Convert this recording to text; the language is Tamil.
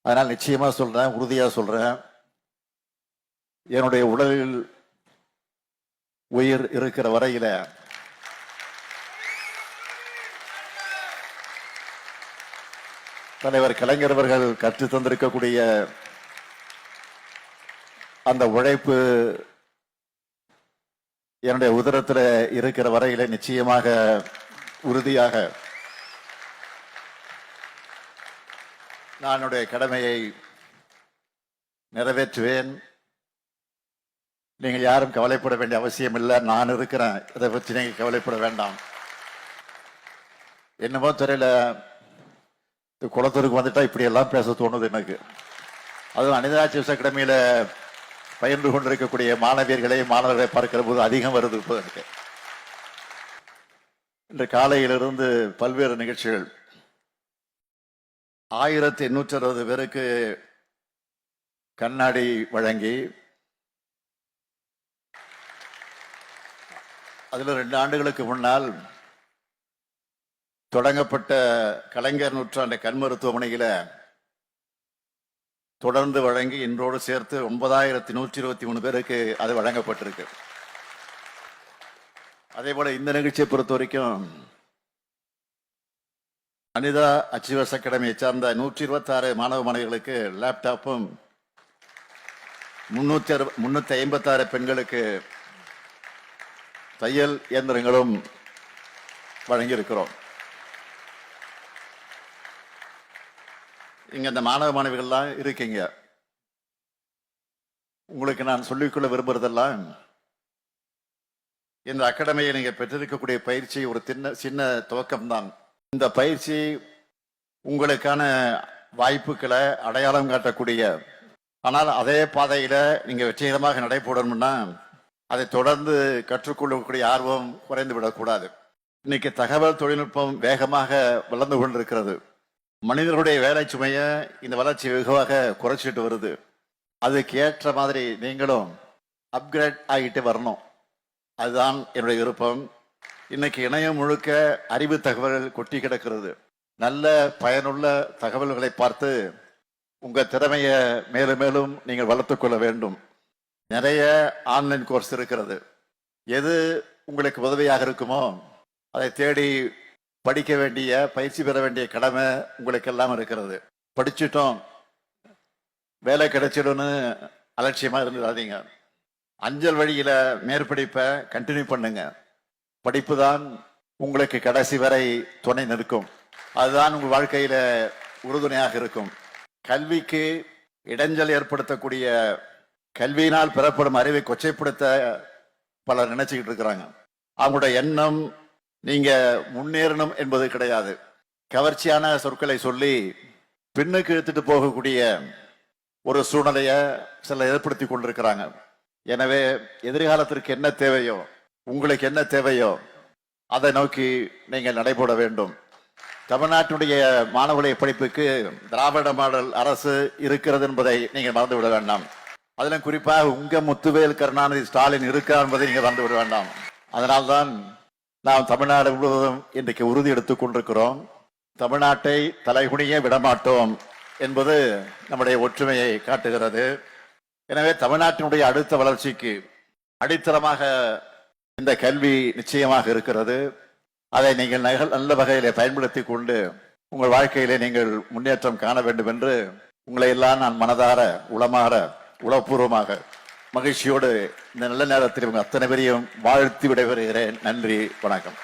அதனால் நிச்சயமா சொல்றேன், உறுதியா சொல்றேன், என்னுடைய உடலில் உயிர் இருக்கிற வரையில தலைவர் கலைஞர் அவர்கள் கற்று தந்திருக்கக்கூடிய அந்த உழைப்பு என்னுடைய உதரத்தில் இருக்கிற வரையில நிச்சயமாக உறுதியாக நான் என்னுடைய கடமையை நிறைவேற்றுவேன். நீங்கள் யாரும் கவலைப்பட வேண்டிய அவசியம் இல்லை, நான் இருக்கிறேன், இதை பற்றி நீங்கள் கவலைப்பட வேண்டாம். என்னமோ தெரியல, குளத்தூருக்கு வந்துட்டா இப்படி எல்லாம் பேச தோணுது எனக்கு. அதுவும் அனிதா சிப்ஸ் அகாடமியில பயின்று கொண்டிருக்கக்கூடிய மாணவியர்களை மாணவர்களை பார்க்கிற போது அதிகம் வருது. இப்போ எனக்கு இன்று காலையிலிருந்து பல்வேறு நிகழ்ச்சிகள் 1860 பேருக்கு கண்ணாடி வழங்கி அதுல 2 ஆண்டுகளுக்கு முன்னால் தொடங்கப்பட்ட கலைஞர் நூற்றாண்டு கண் மருத்துவமனையில தொடர்ந்து வழங்கி இன்றோடு சேர்த்து 9123 பேருக்கு அது வழங்கப்பட்டிருக்கு. அதே போல இந்த நிகழ்ச்சியை பொறுத்த வரைக்கும் அனிதா அச்சீவர்ஸ் அகாடமியை சார்ந்த 126 மாணவ மாணவிகளுக்கு லேப்டாப்பும் 356 பெண்களுக்கு தையல் இயந்திரங்களும் வழங்கியிருக்கிறோம். இங்க இந்த மாணவ மாணவிகள்லாம் இருக்கீங்க. உங்களுக்கு நான் சொல்லிக்கொள்ள விரும்புறதெல்லாம், இந்த அகாடமியை நீங்க பெற்றிருக்கக்கூடிய பயிற்சி ஒரு சின்ன துவக்கம்தான். இந்த பயிற்சி உங்களுக்கான வாய்ப்புகளை அடையாளம் காட்டக்கூடிய, ஆனால் அதே பாதையில நீங்க வெற்றிகரமாக நடைபெறணும்னா அதை தொடர்ந்து கற்றுக்கொள்ளக்கூடிய ஆர்வம் குறைந்து விடக்கூடாது. இன்னைக்கு தகவல் தொழில்நுட்பம் வேகமாக வளர்ந்து கொண்டிருக்கிறது. மனிதர்களுடைய வேலை சுமையை இந்த வளர்ச்சி வெகுவாக குறைச்சிட்டு வருது. அதுக்கு ஏற்ற மாதிரி நீங்களும் அப்கிரேட் ஆகிட்டு வரணும். அதுதான் என்னுடைய விருப்பம். இன்னைக்கு இணையம் முழுக்க அறிவு தகவல்கள் கொட்டி கிடக்கிறது. நல்ல பயனுள்ள தகவல்களை பார்த்து உங்க திறமைய மேலும் மேலும் நீங்கள் வளர்த்துக் கொள்ள வேண்டும். நிறைய ஆன்லைன் கோர்ஸ் இருக்கிறது. எது உங்களுக்கு உதவியாக இருக்குமோ அதை தேடி படிக்க வேண்டிய, பயிற்சி பெற வேண்டிய கடமை உங்களுக்கு எல்லாம் இருக்கிறது. படிச்சுட்டோம், வேலை கிடைச்சிடும்னு அலட்சியமா இருந்துடாதீங்க. அஞ்சல் வழியில மேற்படிப்பை கண்டினியூ பண்ணுங்க. படிப்பு தான் உங்களுக்கு கடைசி வரை துணை நிற்கும். அதுதான் உங்கள் வாழ்க்கையில உறுதுணையாக இருக்கும். கல்விக்கு இடைஞ்சல் ஏற்படுத்தக்கூடிய, கல்வியினால் பெறப்படும் அறிவை கொச்சைப்படுத்த பலர் நினைச்சுக்கிட்டு இருக்கிறாங்க. அவங்களுடைய எண்ணம் நீங்க முன்னேறணும் என்பது கிடையாது. கவர்ச்சியான சொற்களை சொல்லி பின்னுக்கு இழுத்துட்டு போகக்கூடிய ஒரு சூழ்நிலைய சில ஏற்படுத்தி கொண்டிருக்கிறாங்க. எனவே எதிர்காலத்திற்கு என்ன தேவையோ, உங்களுக்கு என்ன தேவையோ அதை நோக்கி நீங்கள் நடைபெற வேண்டும். தமிழ்நாட்டுடைய மாணவர்களுடைய படிப்புக்கு திராவிட மாடல் அரசு இருக்கிறது என்பதை நீங்கள் மறந்துவிட வேண்டாம். அதிலும் குறிப்பாக உங்க முத்துவேல் கருணாநிதி ஸ்டாலின் இருக்கிறார் என்பதை நீங்கள் மறந்துவிட வேண்டாம். அதனால்தான் நாம் தமிழ்நாடு முழுவதும் இன்றைக்கு உறுதி எடுத்துக் கொண்டிருக்கிறோம். தமிழ்நாட்டை தலைகுனிய விடமாட்டோம் என்பது நம்முடைய ஒற்றுமையை காட்டுகிறது. எனவே தமிழ்நாட்டினுடைய அடுத்த வளர்ச்சிக்கு அடித்தளமாக இந்த கல்வி நிச்சயமாக இருக்கிறது. அதை நீங்கள் நல்ல வகையிலே பயன்படுத்தி கொண்டு உங்கள் வாழ்க்கையிலே நீங்கள் முன்னேற்றம் காண வேண்டும் என்று உங்களை எல்லாம் நான் மனதார, உளமாற, உளப்பூர்வமாக மகிழ்ச்சியோடு இந்த நல்ல நேரத்தில் உங்கள் அத்தனை பேரையும் வாழ்த்தி விடைபெறுகிறேன். நன்றி, வணக்கம்.